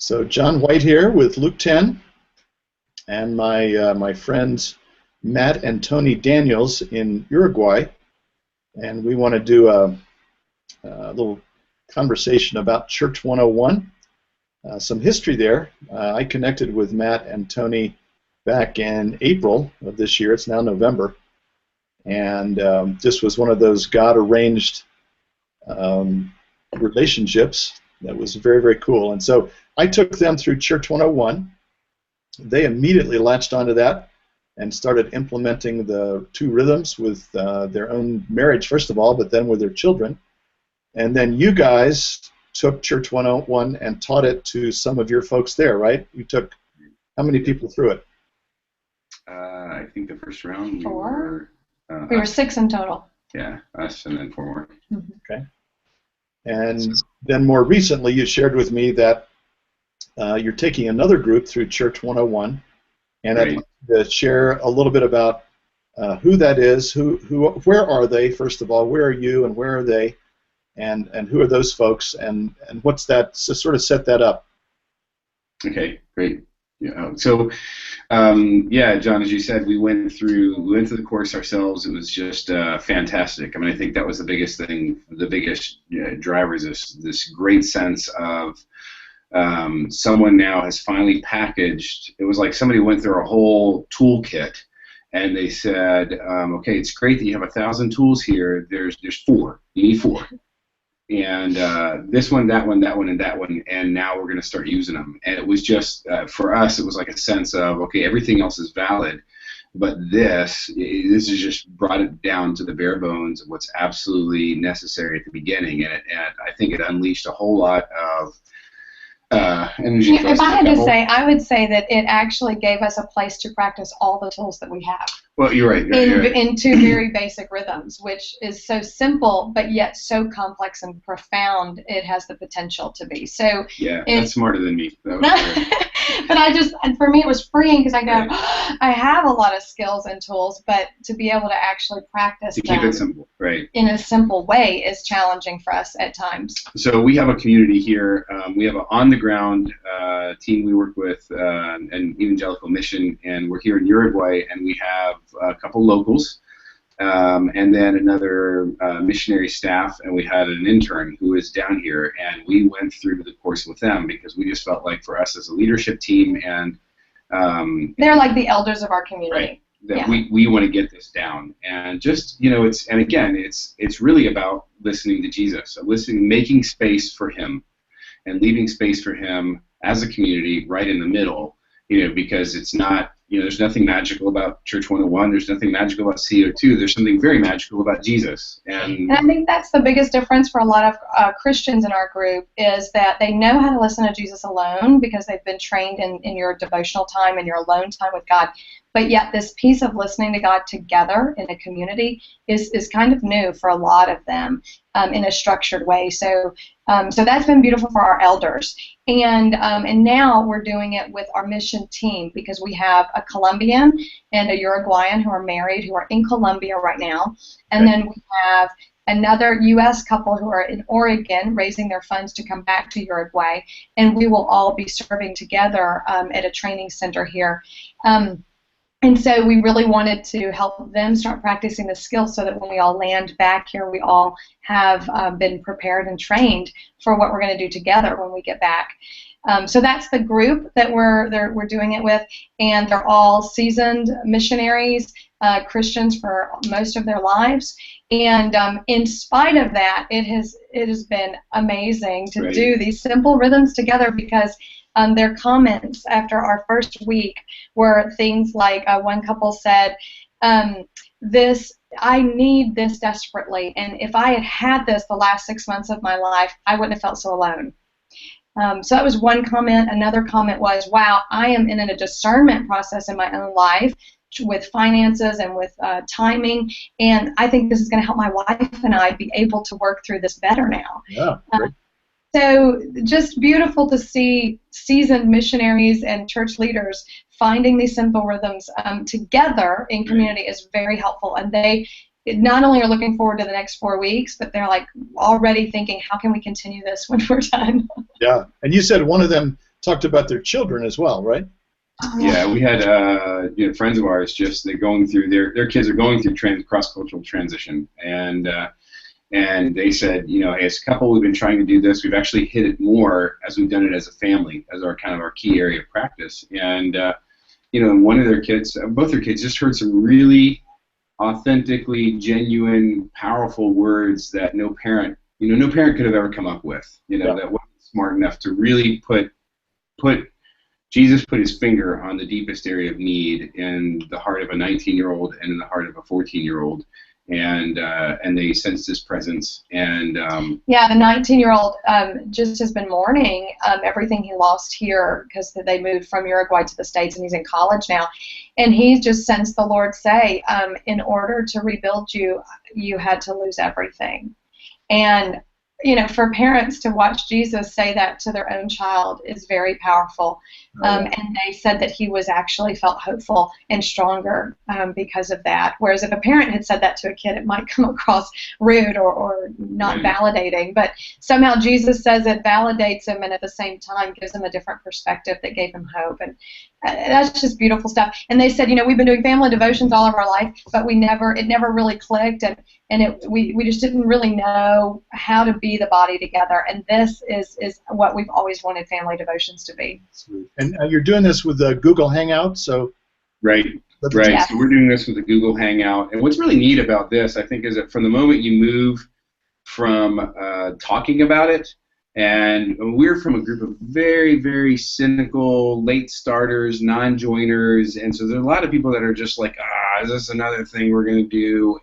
So John White here with Luke 10, and my friends Matt and Toni Daniels in Uruguay, and we want to do a little conversation about Church 101, some history there. I connected with Matt and Toni back in April of this year. It's now November, and this was one of those God-arranged relationships that was very, very cool. And so I took them through Church 101. They immediately latched onto that and started implementing the 2 rhythms with their own marriage, first of all, but then with their children. And then you guys took Church 101 and taught it to some of your folks there, right? You took how many people through it? I think the first round we were 6 in total. Yeah, us and then 4 more. Mm-hmm. Okay. And then more recently, you shared with me that you're taking another group through Church 101, and Right. I'd like to share a little bit about who that is, where are they, first of all, where are you and where are they, and who are those folks, and what's that, so sort of set that up. Okay, great. Yeah. Yeah, John, as you said, we went through the course ourselves. It was just fantastic. I mean, I think that was the biggest thing, the biggest driver is this great sense of someone now has finally packaged. It was like somebody went through a whole toolkit, and they said, okay, it's great that you have 1,000 tools here. There's 4. You need 4. And this one, that one, that one, and that one, and now we're going to start using them. And it was just, for us, it was like a sense of, okay, everything else is valid, but this has just brought it down to the bare bones of what's absolutely necessary at the beginning, and I think it unleashed a whole lot of energy for us. If I had to say, I would say that it actually gave us a place to practice all the tools that we have. Well, you're right. In 2 very basic rhythms, which is so simple, but yet so complex and profound, it has the potential to be. So yeah, that's smarter than me. That was but for me, it was freeing because I go, Right. I have a lot of skills and tools, but to be able to actually practice to keep it simple, right? in a simple way is challenging for us at times. So we have a community here. We have an on-the-ground team we work with, an evangelical mission, and we're here in Uruguay, and we have a couple locals, and then another missionary staff, and we had an intern who is down here, and we went through the course with them because we just felt like for us as a leadership team, and they're like the elders of our community. Right. That Yeah. we want to get this down, and just it's really about listening to Jesus, making space for Him, and leaving space for Him as a community right in the middle, because it's not, there's nothing magical about Church 101, there's nothing magical about CO2, there's something very magical about Jesus. And I think that's the biggest difference for a lot of Christians in our group is that they know how to listen to Jesus alone because they've been trained in your devotional time and your alone time with God. But yet this piece of listening to God together in a community is kind of new for a lot of them in a structured way. So that's been beautiful for our elders. And now we're doing it with our mission team because we have a Colombian and a Uruguayan who are married, who are in Colombia right now. And then we have another U.S. couple who are in Oregon raising their funds to come back to Uruguay. And we will all be serving together at a training center here. And so we really wanted to help them start practicing the skills so that when we all land back here, we all have been prepared and trained for what we're going to do together when we get back. So that's the group that we're doing it with, and they're all seasoned missionaries, Christians for most of their lives. And in spite of that, it has been amazing to do these simple rhythms together because their comments after our first week were things like one couple said, I need this desperately, and if I had had this the last 6 months of my life, I wouldn't have felt so alone. So that was one comment. Another comment was, wow, I am in a discernment process in my own life with finances and with timing, and I think this is going to help my wife and I be able to work through this better now. Yeah, great. So just beautiful to see seasoned missionaries and church leaders finding these simple rhythms together in community is very helpful. And they not only are looking forward to the next 4 weeks, but they're like already thinking, how can we continue this when we're done? Yeah, and you said one of them talked about their children as well, right? Yeah, we had friends of ours they're going through their kids are going through cross-cultural transition, and they said, hey, as a couple, we've been trying to do this. We've actually hit it more as we've done it as a family, as our kind of our key area of practice. And one of their kids, both their kids, just heard some really authentically genuine, powerful words that no parent could have ever come up with. That wasn't smart enough to really put Jesus put his finger on the deepest area of need in the heart of a 19-year-old and in the heart of a 14-year-old, and they sensed his presence. And yeah, the 19-year-old just has been mourning everything he lost here because they moved from Uruguay to the States, and he's in college now. And he just sensed the Lord say, in order to rebuild you, you had to lose everything. And for parents to watch Jesus say that to their own child is very powerful. And they said that he was actually felt hopeful and stronger because of that. Whereas if a parent had said that to a kid, it might come across rude or not validating. But somehow Jesus says it validates him and at the same time gives him a different perspective that gave him hope. And that's just beautiful stuff. And they said, we've been doing family devotions all of our life, but it never really clicked, and we just didn't really know how to be the body together. And this is what we've always wanted family devotions to be. Sweet. And you're doing this with Google Hangout, so right. Yes. So we're doing this with the Google Hangout, and what's really neat about this, I think, is that from the moment you move from talking about it. And we're from a group of very, very cynical late starters, non-joiners, and so there's a lot of people that are just like, is this another thing we're going to do?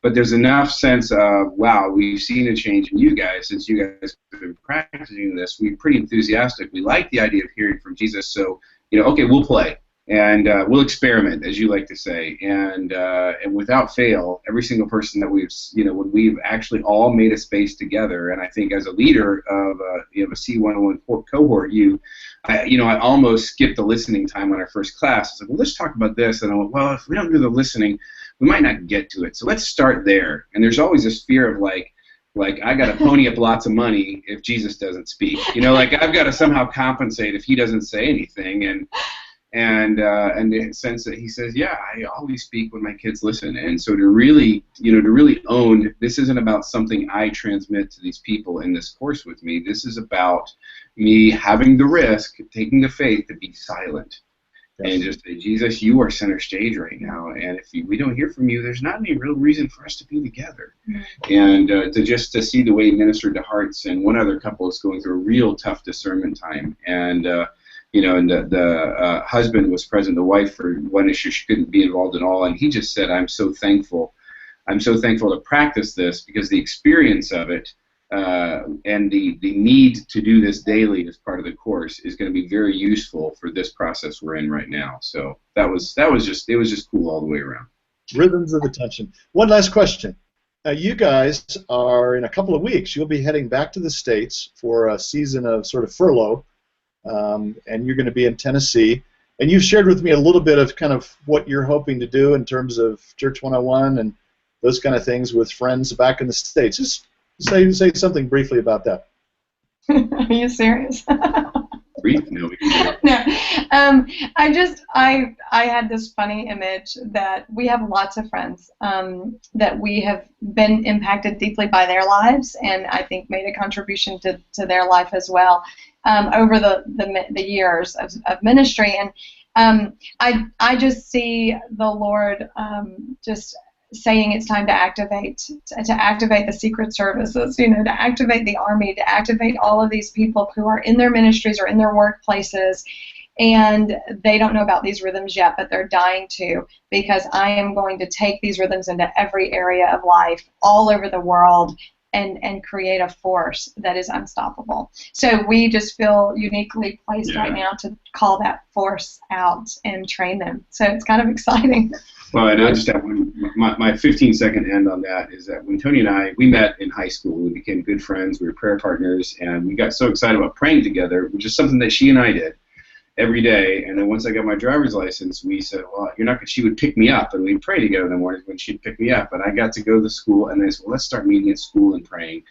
But there's enough sense of, wow, we've seen a change in you guys since you guys have been practicing this. We're pretty enthusiastic. We like the idea of hearing from Jesus, so okay, we'll play. And we'll experiment, as you like to say, and without fail, every single person that when we've actually all made a space together, and I think as a leader of a C101 cohort, I almost skipped the listening time on our first class. I was like, well, let's talk about this, and I went, well, if we don't do the listening, we might not get to it, so let's start there. And there's always this fear of like I got to pony up lots of money if Jesus doesn't speak, I've got to somehow compensate if he doesn't say anything, and the sense that he says, yeah, I always speak when my kids listen. And so to really own, this isn't about something I transmit to these people in this course with me. This is about me having the risk, taking the faith to be silent. Yes. And just say, Jesus, you are center stage right now, and if we don't hear from you, there's not any real reason for us to be together. Mm-hmm. And to see the way he ministered to hearts, and one other couple is going through a real tough discernment time, and and the husband was present, the wife, for one issue, she couldn't be involved at all, and he just said, I'm so thankful to practice this, because the experience of it and the need to do this daily as part of the course is going to be very useful for this process we're in right now. So it was just cool all the way around. Rhythms of attention. One last question. You guys are, in a couple of weeks, you'll be heading back to the States for a season of sort of furlough, and you're going to be in Tennessee. And you've shared with me a little bit of kind of what you're hoping to do in terms of Church 101 and those kind of things with friends back in the States. Just say something briefly about that. Are you serious? Brief? No. No. I had this funny image that we have lots of friends that we have been impacted deeply by their lives, and I think made a contribution to their life as well over the years of ministry. And I just see the Lord just saying it's time to activate the secret services, to activate the army, to activate all of these people who are in their ministries or in their workplaces, and they don't know about these rhythms yet, but they're dying to, because I am going to take these rhythms into every area of life all over the world and create a force that is unstoppable. So we just feel uniquely placed right now to call that force out and train them. So it's kind of exciting. Well, and I just have my 15-second end on that is that when Toni and I, we met in high school, we became good friends, we were prayer partners, and we got so excited about praying together, which is something that she and I did every day. And then once I got my driver's license, we said, well, she would pick me up, and we'd pray together in the mornings when she'd pick me up. And I got to go to school, and they said, well, let's start meeting at school and praying.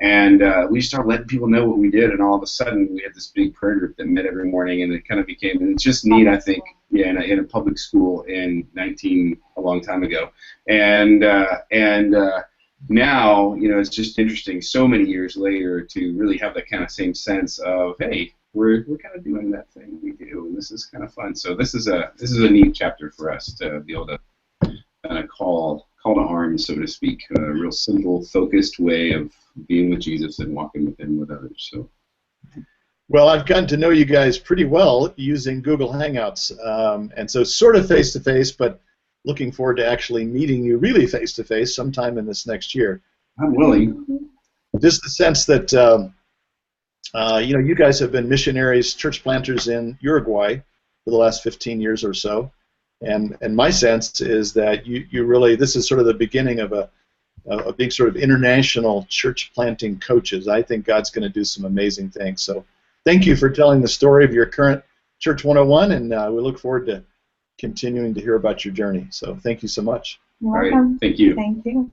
And we started letting people know what we did, and all of a sudden we had this big prayer group that met every morning, and it kind of became, and it's just neat, I think, yeah, in a public school a long time ago. And now, it's just interesting so many years later to really have that kind of same sense of, hey, we're kind of doing that thing we do, and this is kind of fun. So this is a neat chapter for us to be able to kind of call to arms, so to speak, a real simple, focused way of being with Jesus and walking with Him with others. So. Well, I've gotten to know you guys pretty well using Google Hangouts, and so sort of face-to-face, but looking forward to actually meeting you really face-to-face sometime in this next year. I'm willing. Just the sense that you guys have been missionaries, church planters in Uruguay for the last 15 years or so, and my sense is that you really, this is sort of the beginning of a big sort of international church planting coaches. I think God's going to do some amazing things. So thank you for telling the story of your current Church 101, and we look forward to continuing to hear about your journey. So thank you so much. You're welcome. All right, thank you. Thank you.